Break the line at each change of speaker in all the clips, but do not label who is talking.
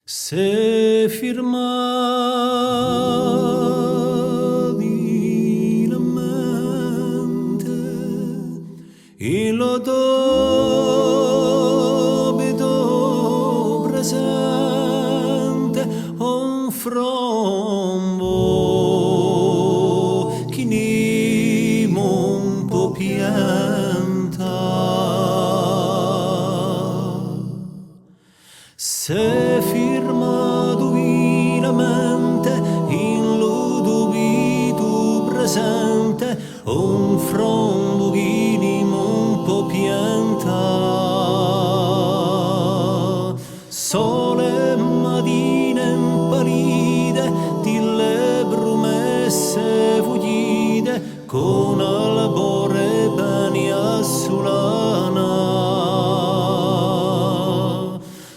Se firmavi la mente il debito presente un frombo che nimo un po' pianta se firmavi la mente in lo debito presente un frombo che nimo un po' pianta sole matine impalide delle promesse fuggite con albore beni assulana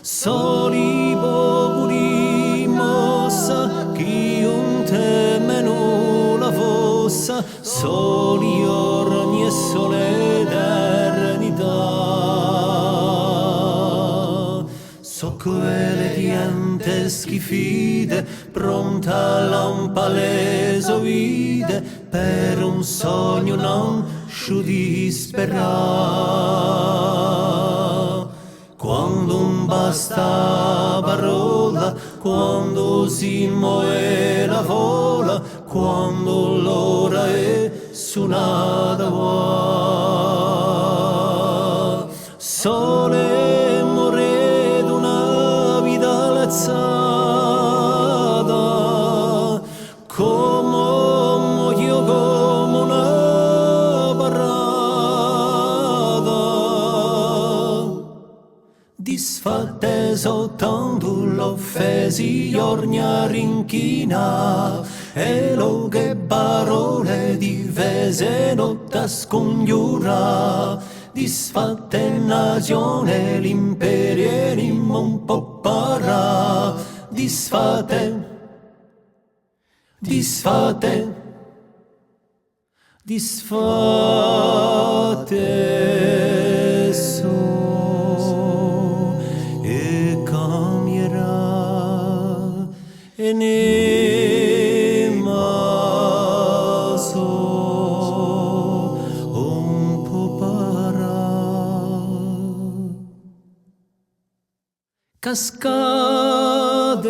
soli popoli mossa chi un temeno la fossa soli orni e sole d'eternità so quelle diente schifide pronta lampaleso vide per un sogno non sciù disperà quando un basta parola quando si muove la vola quando l'ora è suonata va sole more d'una vita lazzata come muoio come una parata disfatte soltanto l'offesi orgna rinchina e lo che parole difese notta scongiura disfatte nazione l'imperio non può parà disfatte so e cambierà e ne maso un po' parà cascade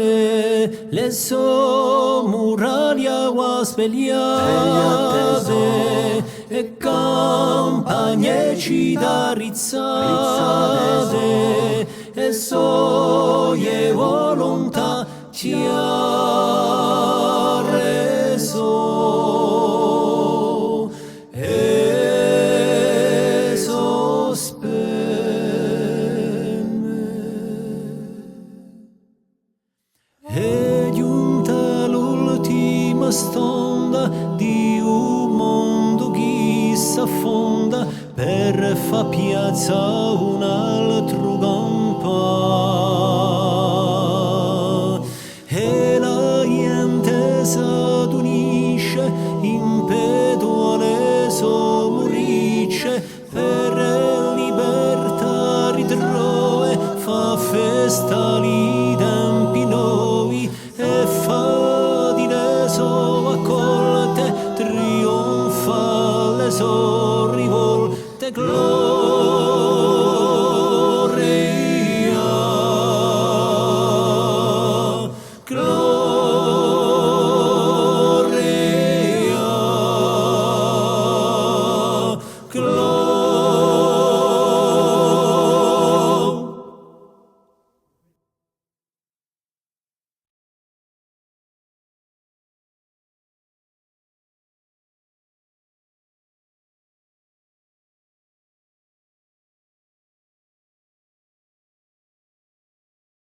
le so muraglia o svegliate e campagne citarizzate e soie volontà ci ha reso e è giunta l'ultima stonda di un mondo che s'affonda per fa piazza una